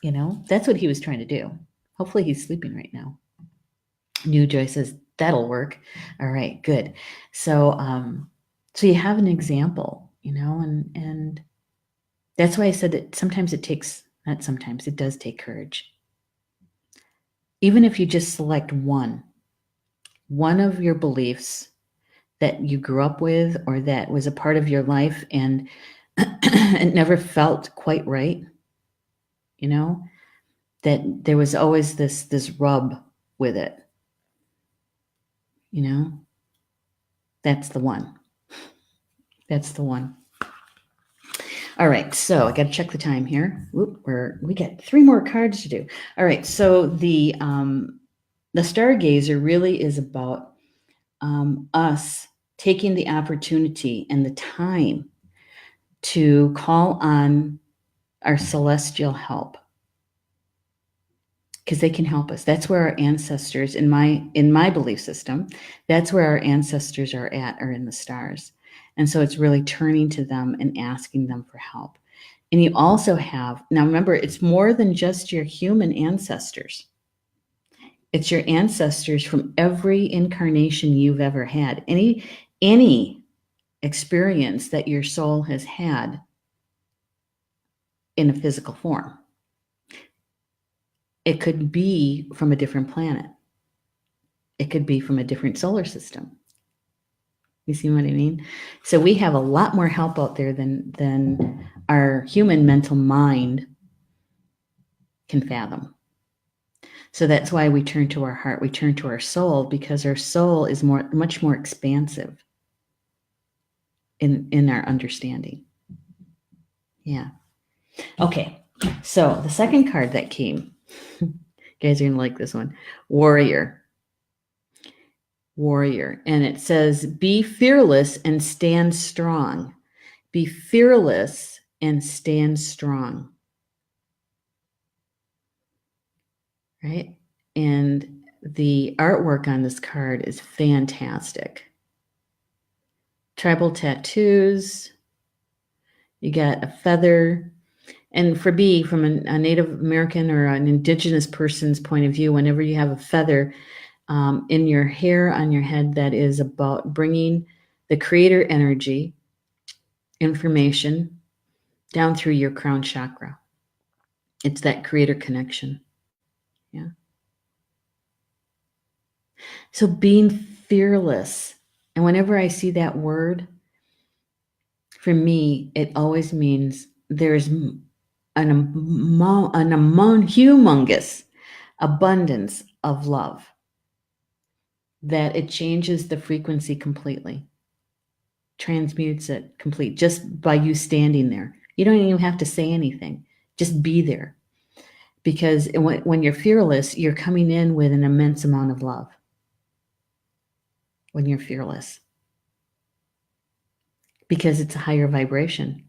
know, that's what he was trying to do. Hopefully he's sleeping right now. New Joy says, that'll work. All right, good. So, so you have an example, you know, and that's why I said that sometimes it takes, not sometimes, it does take courage. Even if you just select one of your beliefs that you grew up with or that was a part of your life and it never felt quite right, you know, that there was always this rub with it, you know, that's the one. That's the one. All right, so I got to check the time here. We got 3 more cards to do. All right, so the Stargazer really is about us taking the opportunity and the time to call on our celestial help, because they can help us. That's where our ancestors, in my belief system, that's where our ancestors are in the stars. And so it's really turning to them and asking them for help. And you also have, now remember, it's more than just your human ancestors. It's your ancestors from every incarnation you've ever had. Any experience that your soul has had in a physical form. It could be from a different planet. It could be from a different solar system. You see what I mean? So we have a lot more help out there than our human mental mind can fathom. So that's why we turn to our heart, we turn to our soul, because our soul is much more expansive in our understanding. Yeah. Okay. So the second card that came, you guys are gonna like this one, Warrior. And it says, be fearless and stand strong. Be fearless and stand strong. Right? And the artwork on this card is fantastic. Tribal tattoos. You got a feather. And for B, from a Native American or an indigenous person's point of view, whenever you have a feather in your hair on your head, that is about bringing the creator energy, information, down through your crown chakra. It's that creator connection. Yeah. So being fearless. And whenever I see that word, for me, it always means there's an humongous abundance of love, that it changes the frequency completely, transmutes it complete just by you standing there. You don't even have to say anything. Just be there. Because when you're fearless, you're coming in with an immense amount of love. When you're fearless. Because it's a higher vibration,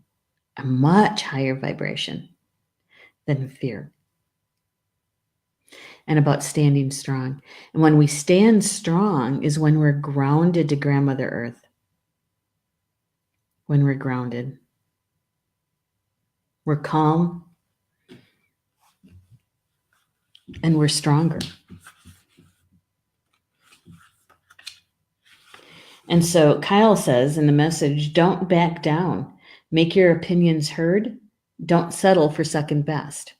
a much higher vibration than fear. And about standing strong. And when we stand strong is when we're grounded to Grandmother Earth. When we're grounded. We're calm. And we're stronger. And so Kyle says in the message, don't back down. Make your opinions heard. Don't settle for second best.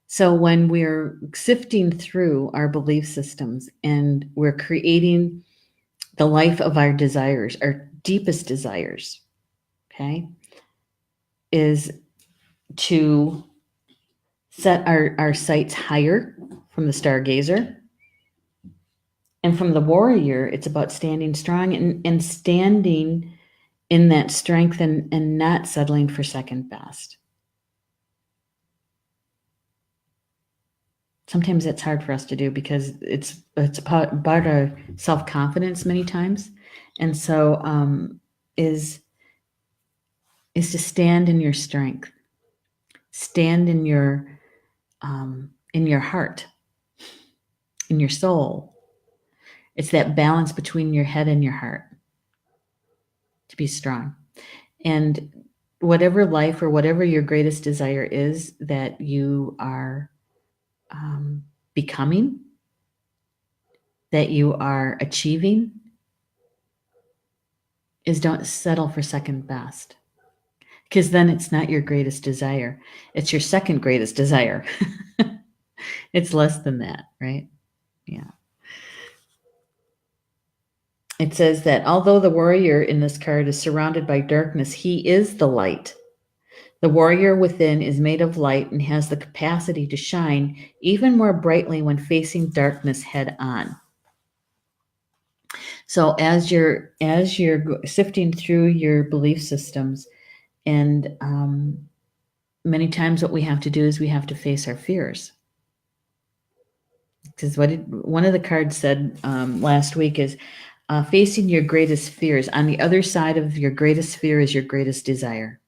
So when we're sifting through our belief systems and we're creating the life of our desires, our deepest desires, okay, is to set our sights higher from the Stargazer. And from the warrior, it's about standing strong and standing in that strength and not settling for second best. Sometimes it's hard for us to do because it's about our self-confidence many times. And so is to stand in your strength, stand in your heart, in your soul. It's that balance between your head and your heart to be strong. And whatever life or whatever your greatest desire is that you are becoming, that you are achieving, is don't settle for second best. Because then it's not your greatest desire. It's your second greatest desire. It's less than that, right? Yeah. It says that although the warrior in this card is surrounded by darkness, he is the light. The warrior within is made of light and has the capacity to shine even more brightly when facing darkness head on. So as you're sifting through your belief systems, and many times what we have to do is we have to face our fears. Because one of the cards said last week is facing your greatest fears. On the other side of your greatest fear is your greatest desire.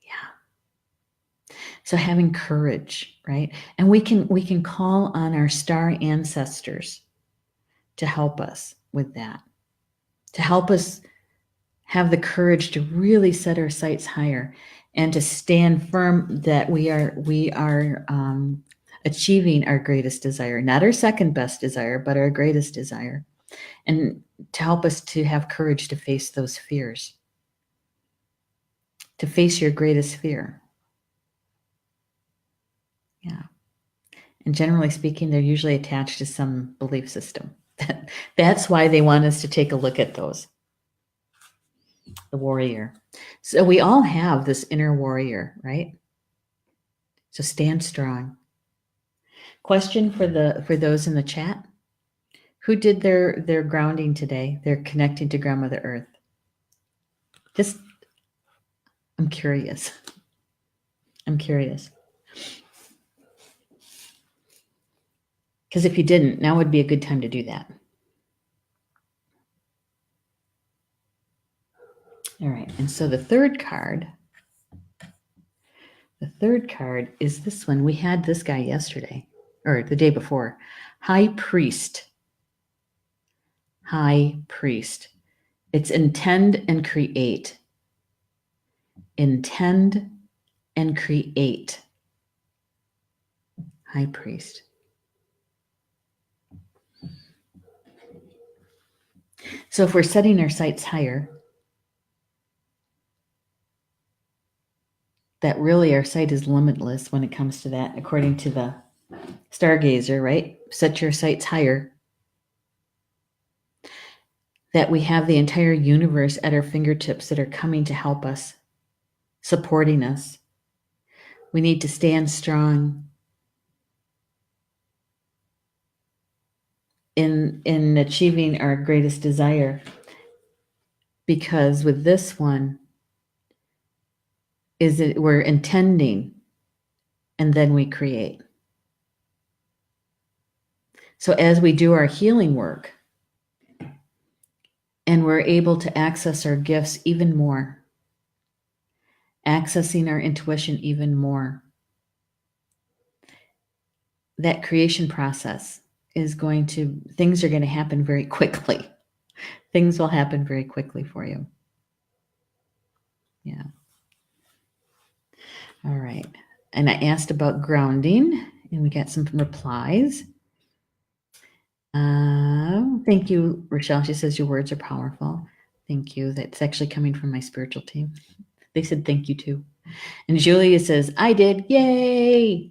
Yeah. So having courage, right? And we can call on our star ancestors to help us with that, to help us have the courage to really set our sights higher and to stand firm that we are achieving our greatest desire, not our second best desire, but our greatest desire, and to help us to have courage to face those fears, to face your greatest fear. Yeah. And generally speaking, they're usually attached to some belief system. That's why they want us to take a look at those. The warrior. So we all have this inner warrior, right? So stand strong. Question for those in the chat. Who did their grounding today? They're connecting to Grandmother Earth. Just, I'm curious. Because if you didn't, now would be a good time to do that. All right, and so the third card is this one. We had this guy yesterday, or the day before. High Priest. High Priest. It's intend and create. Intend and create. High Priest. So if we're setting our sights higher, that really our sight is limitless when it comes to that, according to the Stargazer, right? Set your sights higher. That we have the entire universe at our fingertips that are coming to help us, supporting us. We need to stand strong in achieving our greatest desire. Because with this one, is that we're intending and then we create. So as we do our healing work and we're able to access our gifts even more, accessing our intuition even more, that creation process is things are going to happen very quickly. Things will happen very quickly for you. Yeah. All right. And I asked about grounding, and we got some replies. Thank you, Rochelle. She says your words are powerful. Thank you. That's actually coming from my spiritual team. They said thank you too. And Julia says, I did. Yay.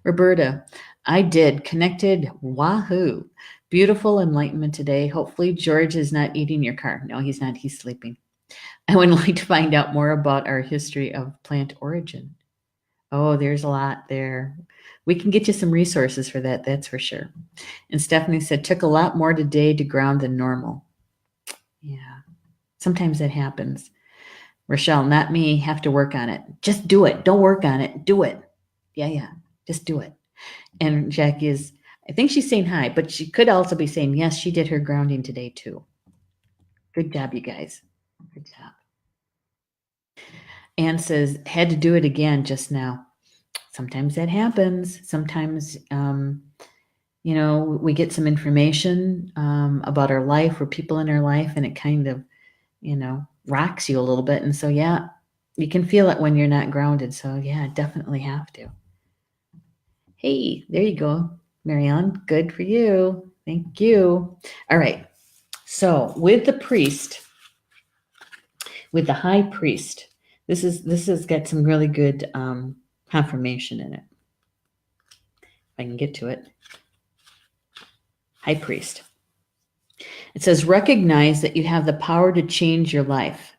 Roberta, I did. Connected. Wahoo. Beautiful enlightenment today. Hopefully, George is not eating your car. No, he's not. He's sleeping. I would like to find out more about our history of plant origin. Oh, there's a lot there. We can get you some resources for that, that's for sure. And Stephanie said, took a lot more today to ground than normal. Yeah, sometimes that happens. Rochelle, not me, have to work on it. Just do it. Don't work on it. Do it. Yeah. Just do it. And Jackie I think she's saying hi, but she could also be saying, yes, she did her grounding today too. Good job, you guys. Good job. Anne says, had to do it again just now. Sometimes that happens. Sometimes, we get some information about our life or people in our life, and it kind of, rocks you a little bit. And so, yeah, you can feel it when you're not grounded. So, yeah, definitely have to. Hey, there you go, Marianne. Good for you. Thank you. All right. So, with the priest, with the high priest, this has got some really good confirmation in it. If I can get to it. High priest. It says, recognize that you have the power to change your life.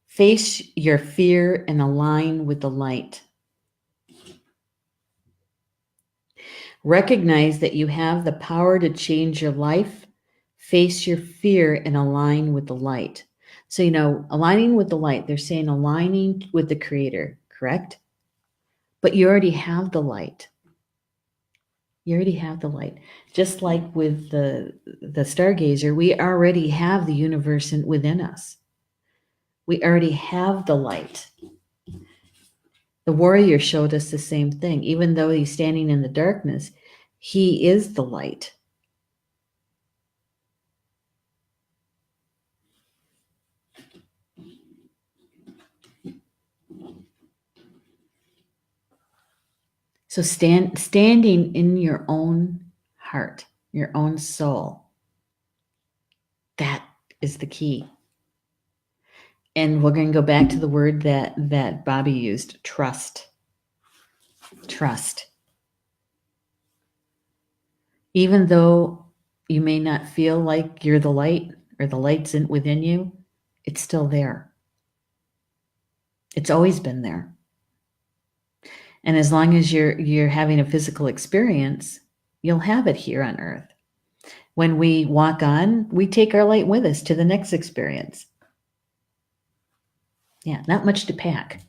Face your fear and align with the light. Recognize that you have the power to change your life. Face your fear and align with the light. So, aligning with the light, they're saying aligning with the Creator, correct? But you already have the light. You already have the light. Just like with the Stargazer, we already have the universe within us. We already have the light. The warrior showed us the same thing. Even though he's standing in the darkness, he is the light. So standing in your own heart, your own soul, that is the key. And we're going to go back to the word that Bobby used, trust. Trust. Even though you may not feel like you're the light or the light's within you, it's still there. It's always been there. And as long as you're having a physical experience, you'll have it here on earth. When we walk on, we take our light with us to the next experience. Yeah, not much to pack.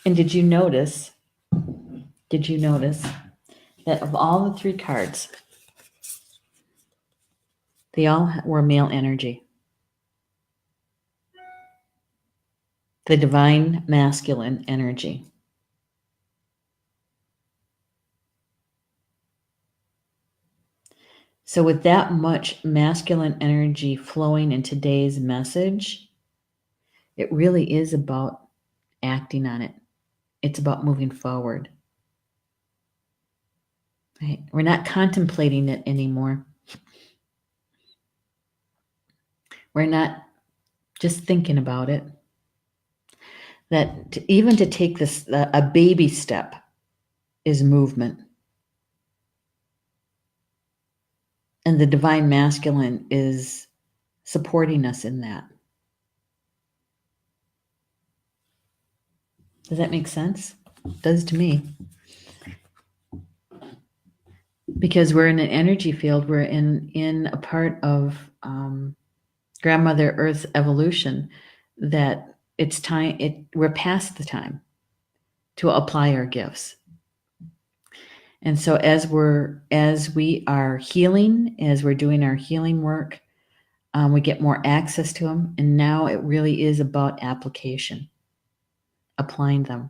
And did you notice that of all the 3 cards, they all were male energy? The divine masculine energy. So with that much masculine energy flowing in today's message, it really is about acting on it. It's about moving forward. Right? We're not contemplating it anymore. We're not just thinking about it. That even to take this, a baby step is movement. And the divine masculine is supporting us in that. Does that make sense? It does to me. Because we're in an energy field, we're in a part of Grandmother Earth's evolution, that it's time, we're past the time to apply our gifts. And so as we are healing, as we're doing our healing work, we get more access to them. And now it really is about application, applying them.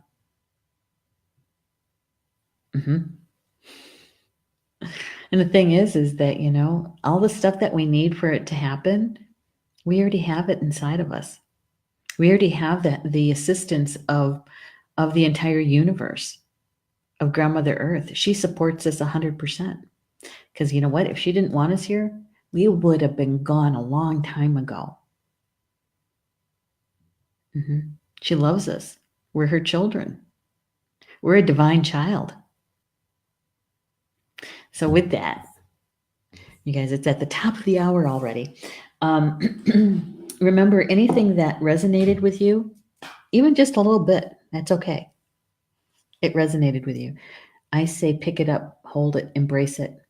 Mm-hmm. And the thing is that, all the stuff that we need for it to happen, we already have it inside of us. We already have the assistance of the entire universe, of Grandmother Earth. She supports us 100%. Because you know what? If she didn't want us here, we would have been gone a long time ago. Mm-hmm. She loves us. We're her children. We're a divine child. So with that, you guys, it's at the top of the hour already. Remember, anything that resonated with you, even just a little bit, that's okay. It resonated with you. I say pick it up, hold it, embrace it.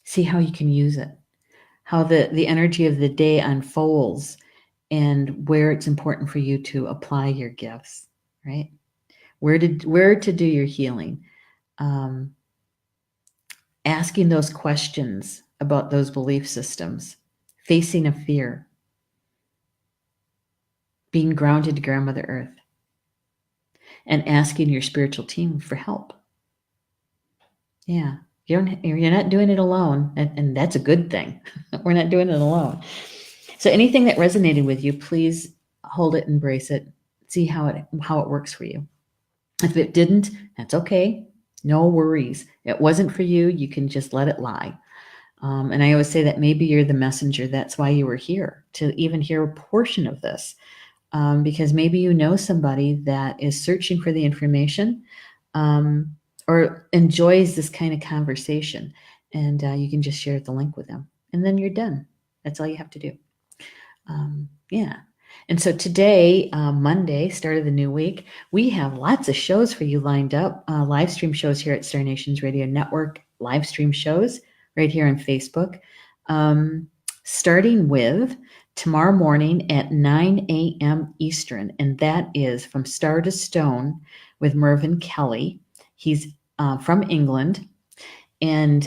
See how you can use it. How the energy of the day unfolds and where it's important for you to apply your gifts, right? Where to do your healing. Asking those questions about those belief systems, facing a fear, being grounded to Grandmother Earth, and asking your spiritual team for help. Yeah, you're not doing it alone, and that's a good thing. We're not doing it alone. So anything that resonated with you, please hold it, embrace it, see how it works for you. If it didn't, that's okay. No worries. It wasn't for you. You can just let it lie. And I always say that maybe you're the messenger. That's why you were here, to even hear a portion of this. Because maybe you know somebody that is searching for the information or enjoys this kind of conversation. And you can just share the link with them. And then you're done. That's all you have to do. Yeah. And so today, Monday, start of the new week, we have lots of shows for you lined up. Live stream shows here at Star Nations Radio Network, live stream shows right here on Facebook. Starting with tomorrow morning at 9 a.m. Eastern, and that is From Star to Stone with Mervyn Kelly. He's from England, and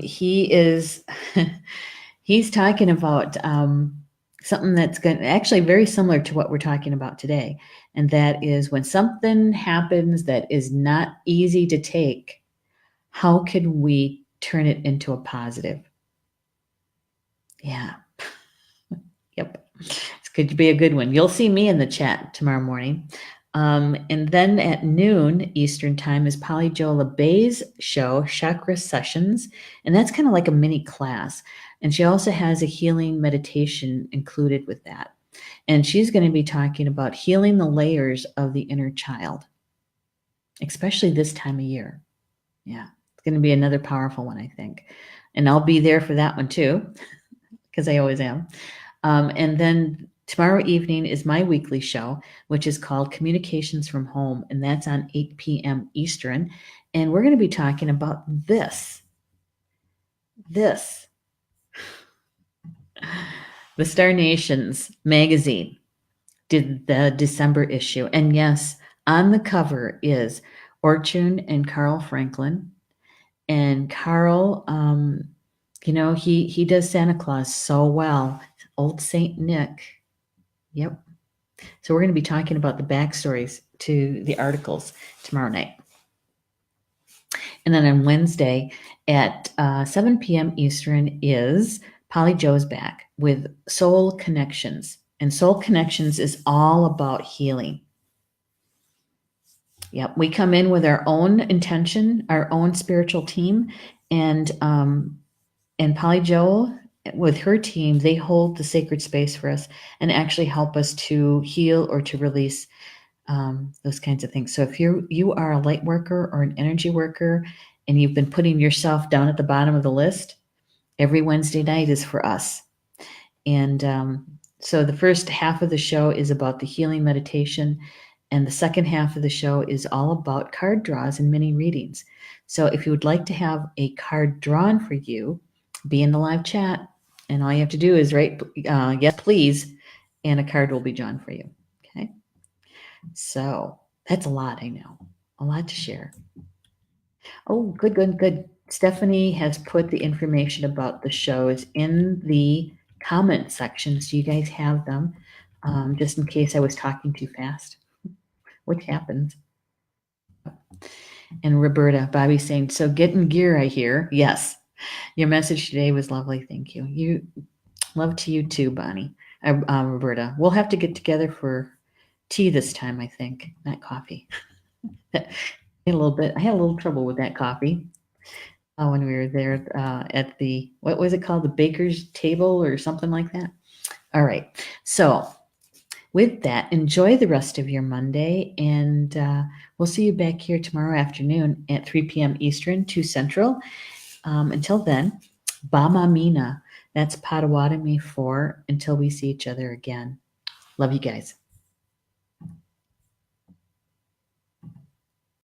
he is he's talking about something that's actually very similar to what we're talking about today, and that is when something happens that is not easy to take, how can we turn it into a positive? Yeah. Yep. It's going to be a good one. You'll see me in the chat tomorrow morning. And then at noon Eastern time is Polly Jo LeBay's show, Chakra Sessions. And that's kind of like a mini class. And she also has a healing meditation included with that. And she's going to be talking about healing the layers of the inner child, especially this time of year. Yeah, it's going to be another powerful one, I think. And I'll be there for that one too, because I always am. And then tomorrow evening is my weekly show, which is called Communications from Home, and that's on 8 p.m. Eastern. And we're going to be talking about this. The Star Nations magazine did the December issue. And yes, on the cover is Orchard and Carl Franklin. And Carl, he does Santa Claus so well. Old Saint Nick. Yep. So we're going to be talking about the backstories to the articles tomorrow night. And then on Wednesday at 7 p.m. Eastern is Polly Jo's back with Soul Connections. And Soul Connections is all about healing. Yep. We come in with our own intention, our own spiritual team, and Polly Jo, with her team, they hold the sacred space for us and actually help us to heal or to release those kinds of things. So if you are a light worker or an energy worker and you've been putting yourself down at the bottom of the list, every Wednesday night is for us. And so the first half of the show is about the healing meditation, and the second half of the show is all about card draws and mini readings. So if you would like to have a card drawn for you, be in the live chat And all you have to do is write yes, please, and a card will be drawn for you. Okay. So that's a lot, I know. A lot to share. Oh, good, good, good. Stephanie has put the information about the shows in the comment section, so you guys have them, just in case I was talking too fast, which happens. And Roberta, Bobby's saying, so get in gear, I hear. Yes. Your message today was lovely. Thank you. You love to you too, Bonnie. Roberta. We'll have to get together for tea this time, I think, not coffee. I had a little trouble with that coffee when we were there at the, what was it called? The baker's table or something like that. All right. So with that, enjoy the rest of your Monday, and we'll see you back here tomorrow afternoon at 3 p.m. Eastern, 2 Central. Until then, Bama Mina. That's Potawatomi for until we see each other again. Love you guys.